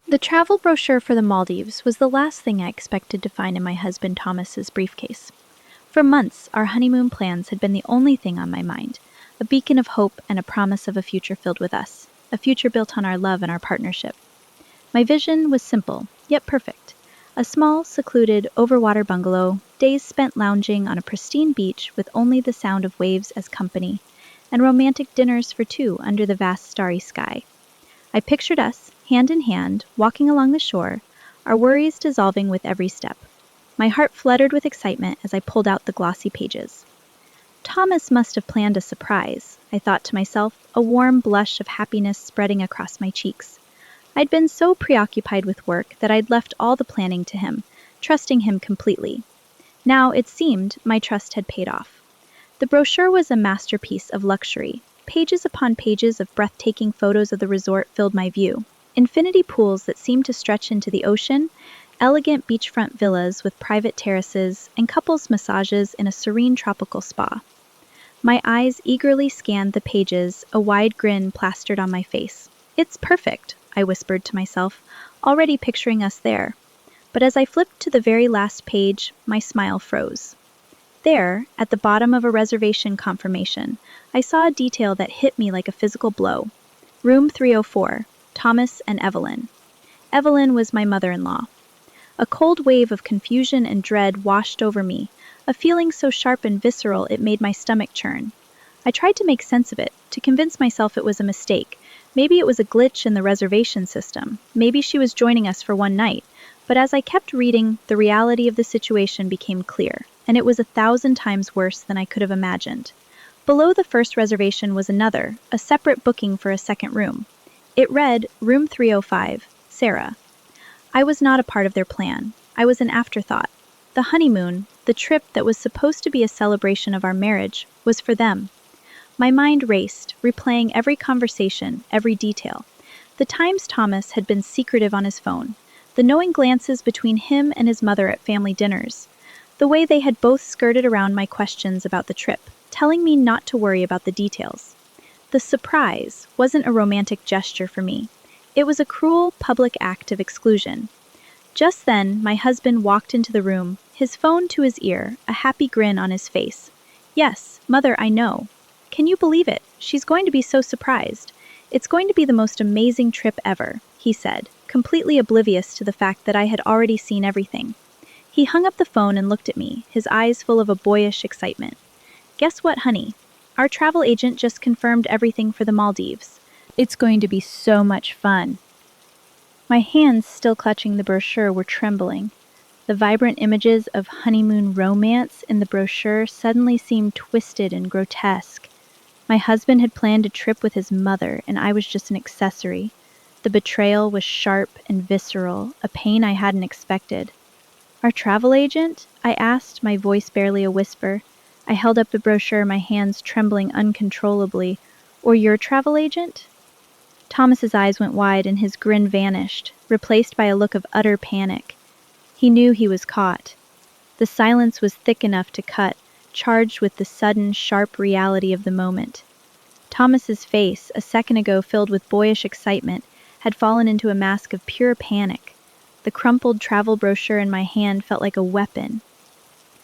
The travel brochure for the Maldives was the last thing I expected to find in my husband Thomas's briefcase. For months, our honeymoon plans had been the only thing on my mind, a beacon of hope and a promise of a future filled with us, a future built on our love and our partnership. My vision was simple, yet perfect. A small, secluded, overwater bungalow, days spent lounging on a pristine beach with only the sound of waves as company, and romantic dinners for two under the vast starry sky. I pictured us, hand in hand, walking along the shore, our worries dissolving with every step. My heart fluttered with excitement as I pulled out the glossy pages. Thomas must have planned a surprise, I thought to myself, a warm blush of happiness spreading across my cheeks. I'd been so preoccupied with work that I'd left all the planning to him, trusting him completely. Now, it seemed, my trust had paid off. The brochure was a masterpiece of luxury. Pages upon pages of breathtaking photos of the resort filled my view. Infinity pools that seemed to stretch into the ocean, elegant beachfront villas with private terraces, and couples massages in a serene tropical spa. My eyes eagerly scanned the pages, a wide grin plastered on my face. "It's perfect," I whispered to myself, already picturing us there. But as I flipped to the very last page, my smile froze. There, at the bottom of a reservation confirmation, I saw a detail that hit me like a physical blow. Room 304, Thomas and Evelyn. Evelyn was my mother-in-law. A cold wave of confusion and dread washed over me, a feeling so sharp and visceral it made my stomach churn. I tried to make sense of it, to convince myself it was a mistake. Maybe it was a glitch in the reservation system. Maybe she was joining us for one night. But as I kept reading, the reality of the situation became clear, and it was 1,000 times worse than I could have imagined. Below the first reservation was another, a separate booking for a second room. It read, Room 305, Sarah. I was not a part of their plan. I was an afterthought. The honeymoon, the trip that was supposed to be a celebration of our marriage, was for them. My mind raced, replaying every conversation, every detail. The times Thomas had been secretive on his phone, the knowing glances between him and his mother at family dinners, the way they had both skirted around my questions about the trip, telling me not to worry about the details. The surprise wasn't a romantic gesture for me. It was a cruel, public act of exclusion. Just then, my husband walked into the room, his phone to his ear, a happy grin on his face. "Yes, Mother, I know. Can you believe it? She's going to be so surprised. It's going to be the most amazing trip ever," he said, completely oblivious to the fact that I had already seen everything. He hung up the phone and looked at me, his eyes full of a boyish excitement. "Guess what, honey? Our travel agent just confirmed everything for the Maldives. It's going to be so much fun." My hands, still clutching the brochure, were trembling. The vibrant images of honeymoon romance in the brochure suddenly seemed twisted and grotesque. My husband had planned a trip with his mother, and I was just an accessory. The betrayal was sharp and visceral, a pain I hadn't expected. "Our travel agent?" I asked, my voice barely a whisper. I held up the brochure, my hands trembling uncontrollably. "Or your travel agent?" Thomas's eyes went wide and his grin vanished, replaced by a look of utter panic. He knew he was caught. The silence was thick enough to cut, charged with the sudden, sharp reality of the moment. Thomas's face, a second ago filled with boyish excitement, had fallen into a mask of pure panic. The crumpled travel brochure in my hand felt like a weapon.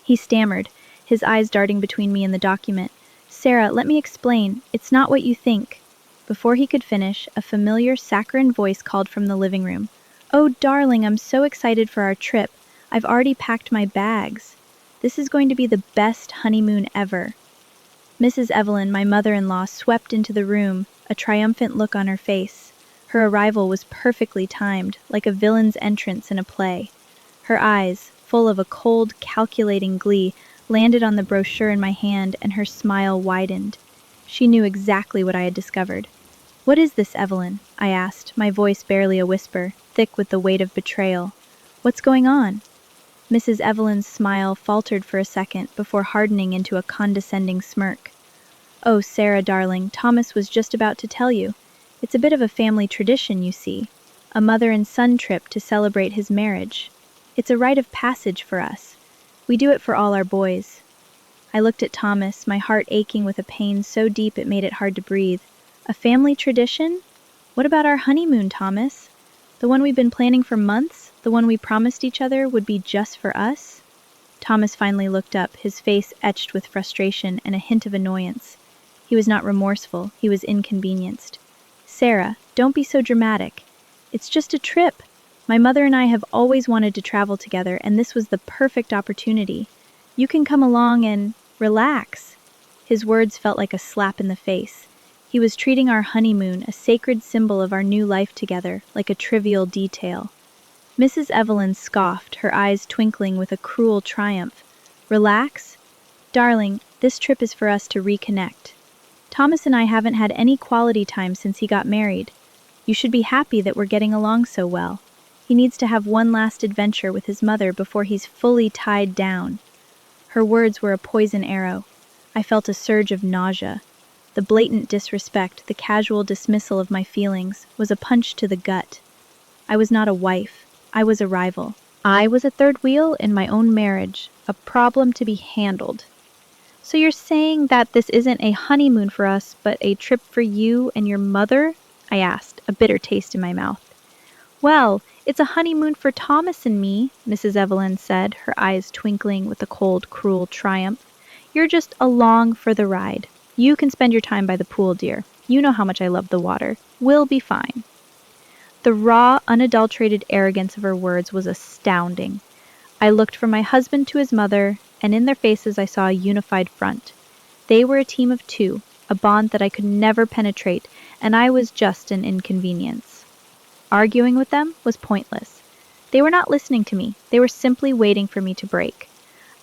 He stammered, his eyes darting between me and the document. "Sarah, let me explain. It's not what you think." Before he could finish, a familiar, saccharine voice called from the living room. "Oh, darling, I'm so excited for our trip. I've already packed my bags. This is going to be the best honeymoon ever." Mrs. Evelyn, my mother-in-law, swept into the room, a triumphant look on her face. Her arrival was perfectly timed, like a villain's entrance in a play. Her eyes, full of a cold, calculating glee, landed on the brochure in my hand, and her smile widened. She knew exactly what I had discovered. "What is this, Evelyn?" I asked, my voice barely a whisper, thick with the weight of betrayal. "What's going on?" Mrs. Evelyn's smile faltered for a second before hardening into a condescending smirk. "Oh, Sarah, darling, Thomas was just about to tell you. It's a bit of a family tradition, you see. A mother and son trip to celebrate his marriage. It's a rite of passage for us. We do it for all our boys." I looked at Thomas, my heart aching with a pain so deep it made it hard to breathe. "A family tradition? What about our honeymoon, Thomas?" The one we've been planning for months? The one we promised each other would be just for us? Thomas finally looked up, his face etched with frustration and a hint of annoyance. He was not remorseful, he was inconvenienced. Sarah, don't be so dramatic. It's just a trip. My mother and I have always wanted to travel together, and this was the perfect opportunity. You can come along and relax. His words felt like a slap in the face. He was treating our honeymoon, a sacred symbol of our new life together, like a trivial detail. Mrs. Evelyn scoffed, her eyes twinkling with a cruel triumph. Relax? Darling, this trip is for us to reconnect. Thomas and I haven't had any quality time since he got married. You should be happy that we're getting along so well. He needs to have one last adventure with his mother before he's fully tied down. Her words were a poison arrow. I felt a surge of nausea. The blatant disrespect, the casual dismissal of my feelings, was a punch to the gut. I was not a wife. I was a rival. I was a third wheel in my own marriage, a problem to be handled. So you're saying that this isn't a honeymoon for us, but a trip for you and your mother? I asked, a bitter taste in my mouth. Well, it's a honeymoon for Thomas and me, Mrs. Evelyn said, her eyes twinkling with a cold, cruel triumph. You're just along for the ride. You can spend your time by the pool, dear. You know how much I love the water. We'll be fine. The raw, unadulterated arrogance of her words was astounding. I looked from my husband to his mother, and in their faces I saw a unified front. They were a team of two, a bond that I could never penetrate, and I was just an inconvenience. Arguing with them was pointless. They were not listening to me. They were simply waiting for me to break.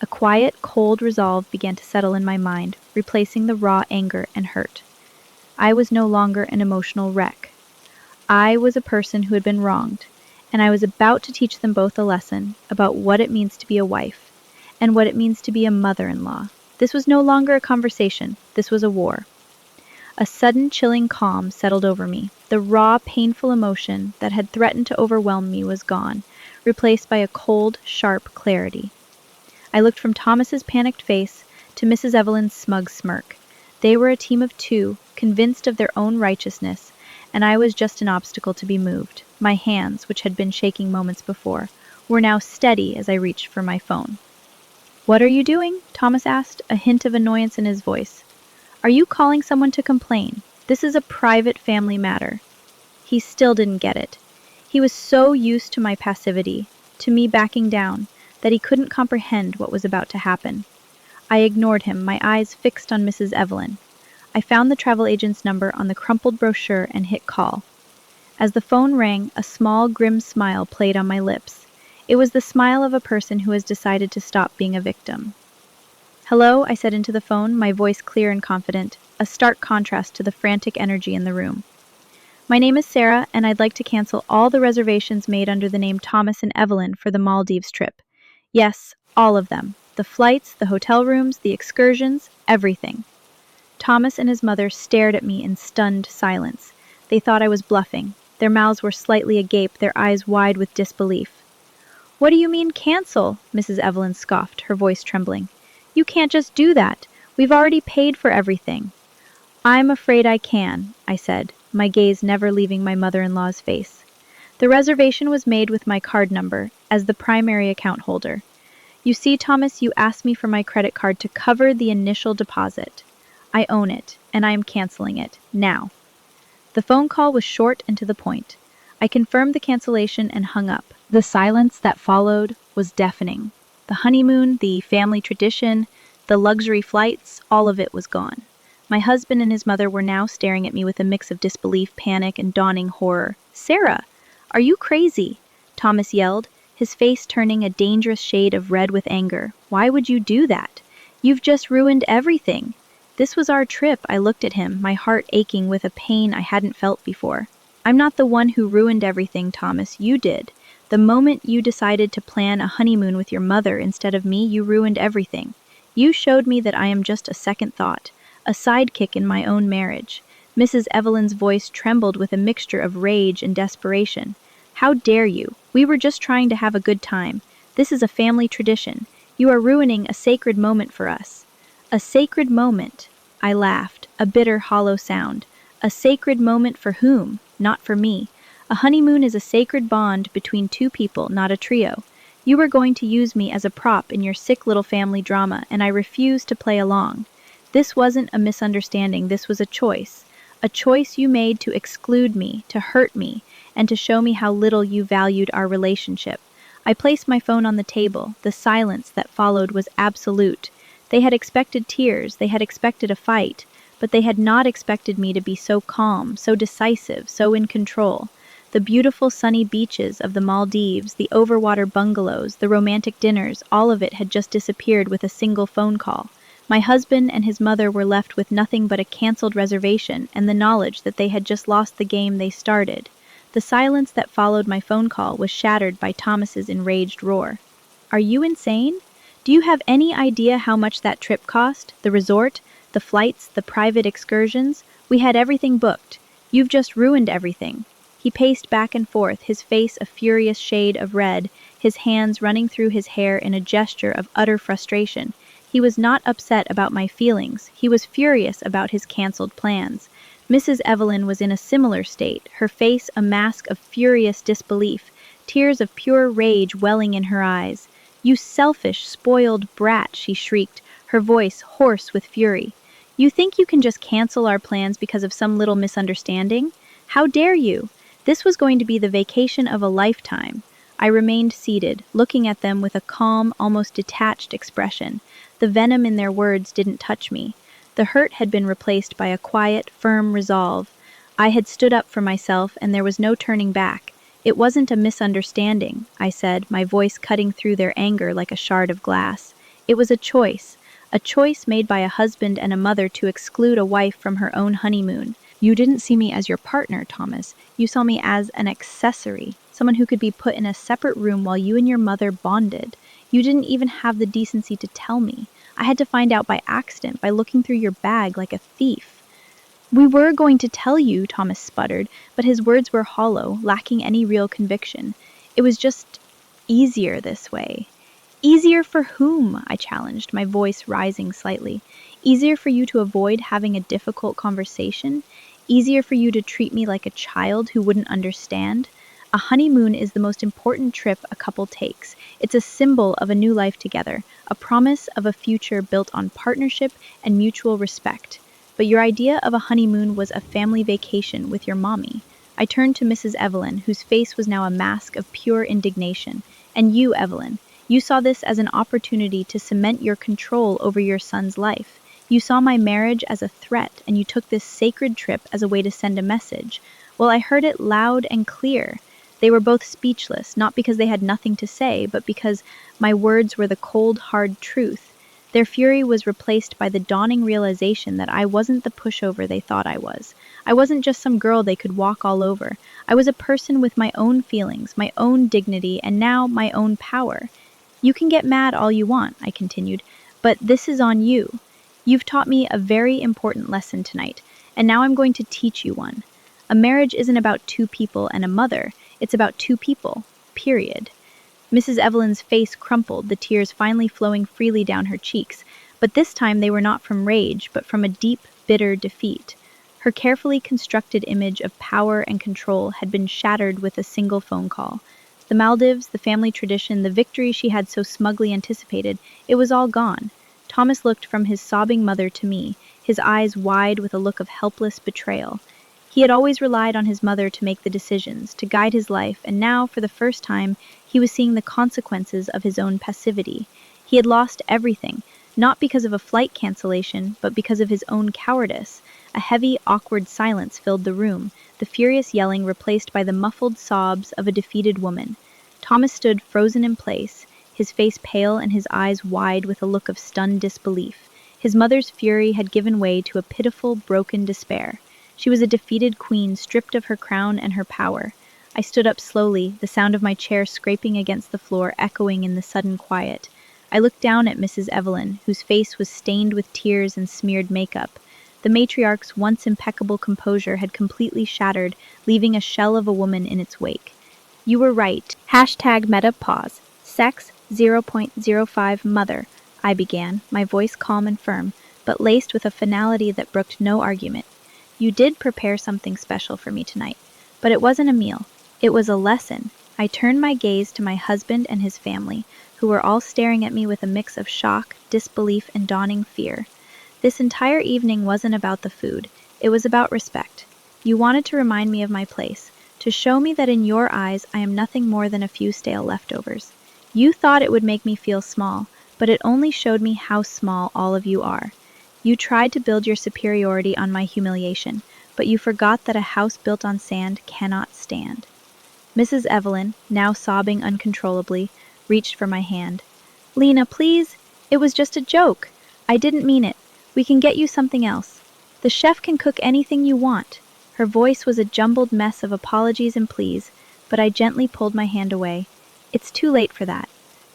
A quiet, cold resolve began to settle in my mind, replacing the raw anger and hurt. I was no longer an emotional wreck. I was a person who had been wronged, and I was about to teach them both a lesson about what it means to be a wife and what it means to be a mother-in-law. This was no longer a conversation. This was a war. A sudden chilling calm settled over me. The raw, painful emotion that had threatened to overwhelm me was gone, replaced by a cold, sharp clarity. I looked from Thomas's panicked face to Mrs. Evelyn's smug smirk. They were a team of two, convinced of their own righteousness, and I was just an obstacle to be moved. My hands, which had been shaking moments before, were now steady as I reached for my phone. "What are you doing?" Thomas asked, a hint of annoyance in his voice. "Are you calling someone to complain? This is a private family matter." He still didn't get it. He was so used to my passivity, to me backing down, that he couldn't comprehend what was about to happen. I ignored him, my eyes fixed on Mrs. Evelyn. I found the travel agent's number on the crumpled brochure and hit call. As the phone rang, a small, grim smile played on my lips. It was the smile of a person who has decided to stop being a victim. "Hello," I said into the phone, my voice clear and confident, a stark contrast to the frantic energy in the room. "My name is Sarah, and I'd like to cancel all the reservations made under the name Thomas and Evelyn for the Maldives trip. Yes, all of them. The flights, the hotel rooms, the excursions, everything." Thomas and his mother stared at me in stunned silence. They thought I was bluffing. Their mouths were slightly agape, their eyes wide with disbelief. "What do you mean, cancel?" Mrs. Evelyn scoffed, her voice trembling. "You can't just do that. We've already paid for everything." "I'm afraid I can," I said, my gaze never leaving my mother-in-law's face. "The reservation was made with my card number, as the primary account holder. You see, Thomas, you asked me for my credit card to cover the initial deposit. I own it, and I am canceling it, now." The phone call was short and to the point. I confirmed the cancellation and hung up. The silence that followed was deafening. The honeymoon, the family tradition, the luxury flights, all of it was gone. My husband and his mother were now staring at me with a mix of disbelief, panic, and dawning horror. "Sarah, are you crazy?" Thomas yelled, his face turning a dangerous shade of red with anger. "Why would you do that? You've just ruined everything." This was our trip. I looked at him, my heart aching with a pain I hadn't felt before. "I'm not the one who ruined everything, Thomas. You did. The moment you decided to plan a honeymoon with your mother instead of me, you ruined everything. You showed me that I am just a second thought, a sidekick in my own marriage." Mrs. Evelyn's voice trembled with a mixture of rage and desperation. "How dare you? We were just trying to have a good time. This is a family tradition. You are ruining a sacred moment for us." "A sacred moment?" I laughed, a bitter, hollow sound. "A sacred moment for whom? Not for me. A honeymoon is a sacred bond between two people, not a trio. You were going to use me as a prop in your sick little family drama, and I refuse to play along. This wasn't a misunderstanding, this was a choice. A choice you made to exclude me, to hurt me, and to show me how little you valued our relationship. I placed my phone on the table. The silence that followed was absolute. They had expected tears, they had expected a fight, but they had not expected me to be so calm, so decisive, so in control. The beautiful sunny beaches of the Maldives, the overwater bungalows, the romantic dinners, all of it had just disappeared with a single phone call. My husband and his mother were left with nothing but a cancelled reservation and the knowledge that they had just lost the game they started. The silence that followed my phone call was shattered by Thomas's enraged roar. "Are you insane? Do you have any idea how much that trip cost? The resort, the flights, the private excursions? We had everything booked. You've just ruined everything." He paced back and forth, his face a furious shade of red, his hands running through his hair in a gesture of utter frustration. He was not upset about my feelings. He was furious about his cancelled plans. Mrs. Evelyn was in a similar state, her face a mask of furious disbelief, tears of pure rage welling in her eyes. "You selfish, spoiled brat," she shrieked, her voice hoarse with fury. "You think you can just cancel our plans because of some little misunderstanding? How dare you? This was going to be the vacation of a lifetime." I remained seated, looking at them with a calm, almost detached expression. The venom in their words didn't touch me. The hurt had been replaced by a quiet, firm resolve. I had stood up for myself, and there was no turning back. "It wasn't a misunderstanding," I said, my voice cutting through their anger like a shard of glass. "It was a choice made by a husband and a mother to exclude a wife from her own honeymoon. You didn't see me as your partner, Thomas. You saw me as an accessory, someone who could be put in a separate room while you and your mother bonded. You didn't even have the decency to tell me. I had to find out by accident, by looking through your bag like a thief." "We were going to tell you," Thomas sputtered, but his words were hollow, lacking any real conviction. "It was just easier this way." "Easier for whom?" I challenged, my voice rising slightly. "Easier for you to avoid having a difficult conversation? Easier for you to treat me like a child who wouldn't understand? A honeymoon is the most important trip a couple takes. It's a symbol of a new life together, a promise of a future built on partnership and mutual respect. But your idea of a honeymoon was a family vacation with your mommy." I turned to Mrs. Evelyn, whose face was now a mask of pure indignation. "And you, Evelyn, you saw this as an opportunity to cement your control over your son's life. You saw my marriage as a threat, and you took this sacred trip as a way to send a message. Well, I heard it loud and clear." They were both speechless, not because they had nothing to say, but because my words were the cold, hard truth. Their fury was replaced by the dawning realization that I wasn't the pushover they thought I was. I wasn't just some girl they could walk all over. I was a person with my own feelings, my own dignity, and now my own power. "You can get mad all you want," I continued, "but this is on you. You've taught me a very important lesson tonight, and now I'm going to teach you one. A marriage isn't about two people and a mother. It's about two people, period." Mrs. Evelyn's face crumpled, the tears finally flowing freely down her cheeks, but this time they were not from rage, but from a deep, bitter defeat. Her carefully constructed image of power and control had been shattered with a single phone call. The Maldives, the family tradition, the victory she had so smugly anticipated, it was all gone. Thomas looked from his sobbing mother to me, his eyes wide with a look of helpless betrayal. He had always relied on his mother to make the decisions, to guide his life, and now, for the first time, he was seeing the consequences of his own passivity. He had lost everything, not because of a flight cancellation, but because of his own cowardice. A heavy, awkward silence filled the room, the furious yelling replaced by the muffled sobs of a defeated woman. Thomas stood frozen in place, his face pale and his eyes wide with a look of stunned disbelief. His mother's fury had given way to a pitiful, broken despair. She was a defeated queen, stripped of her crown and her power. I stood up slowly, the sound of my chair scraping against the floor echoing in the sudden quiet. I looked down at Mrs. Evelyn, whose face was stained with tears and smeared makeup. The matriarch's once impeccable composure had completely shattered, leaving a shell of a woman in its wake. "You were right. #metapause. Sex 0.05 mother," I began, my voice calm and firm, but laced with a finality that brooked no argument. "You did prepare something special for me tonight, but it wasn't a meal. It was a lesson. I turned my gaze to my husband and his family, who were all staring at me with a mix of shock, disbelief, and dawning fear. This entire evening wasn't about the food. It was about respect. You wanted to remind me of my place, to show me that in your eyes I am nothing more than a few stale leftovers. You thought it would make me feel small, but it only showed me how small all of you are. You tried to build your superiority on my humiliation, but you forgot that a house built on sand cannot stand. Mrs. Evelyn, now sobbing uncontrollably, reached for my hand. Lena, please! It was just a joke. I didn't mean it. We can get you something else. The chef can cook anything you want. Her voice was a jumbled mess of apologies and pleas, but I gently pulled my hand away. It's too late for that.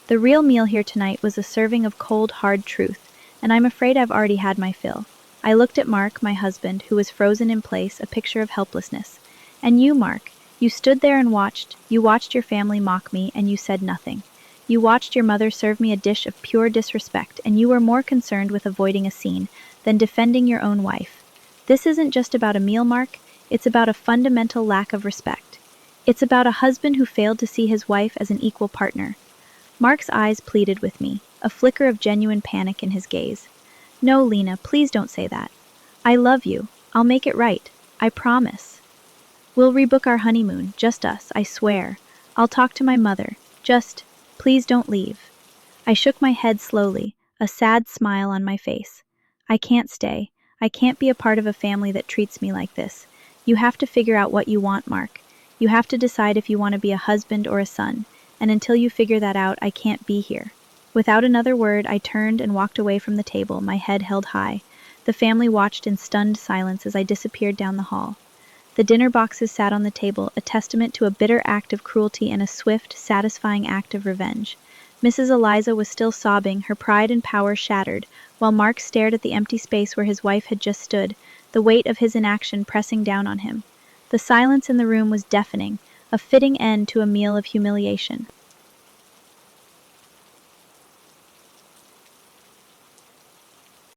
The real meal here tonight was a serving of cold, hard truth, and I'm afraid I've already had my fill. I looked at Mark, my husband, who was frozen in place, a picture of helplessness. And you, Mark, you stood there and watched. You watched your family mock me, and you said nothing. You watched your mother serve me a dish of pure disrespect, and you were more concerned with avoiding a scene than defending your own wife. This isn't just about a meal, Mark. It's about a fundamental lack of respect. It's about a husband who failed to see his wife as an equal partner. Mark's eyes pleaded with me, a flicker of genuine panic in his gaze. No, Lena, please don't say that. I love you. I'll make it right. I promise. We'll rebook our honeymoon, just us, I swear. I'll talk to my mother. Just, please don't leave. I shook my head slowly, a sad smile on my face. I can't stay. I can't be a part of a family that treats me like this. You have to figure out what you want, Mark. You have to decide if you want to be a husband or a son, and until you figure that out, I can't be here. Without another word, I turned and walked away from the table, my head held high. The family watched in stunned silence as I disappeared down the hall. The dinner boxes sat on the table, a testament to a bitter act of cruelty and a swift, satisfying act of revenge. Mrs. Eliza was still sobbing, her pride and power shattered, while Mark stared at the empty space where his wife had just stood, the weight of his inaction pressing down on him. The silence in the room was deafening, a fitting end to a meal of humiliation.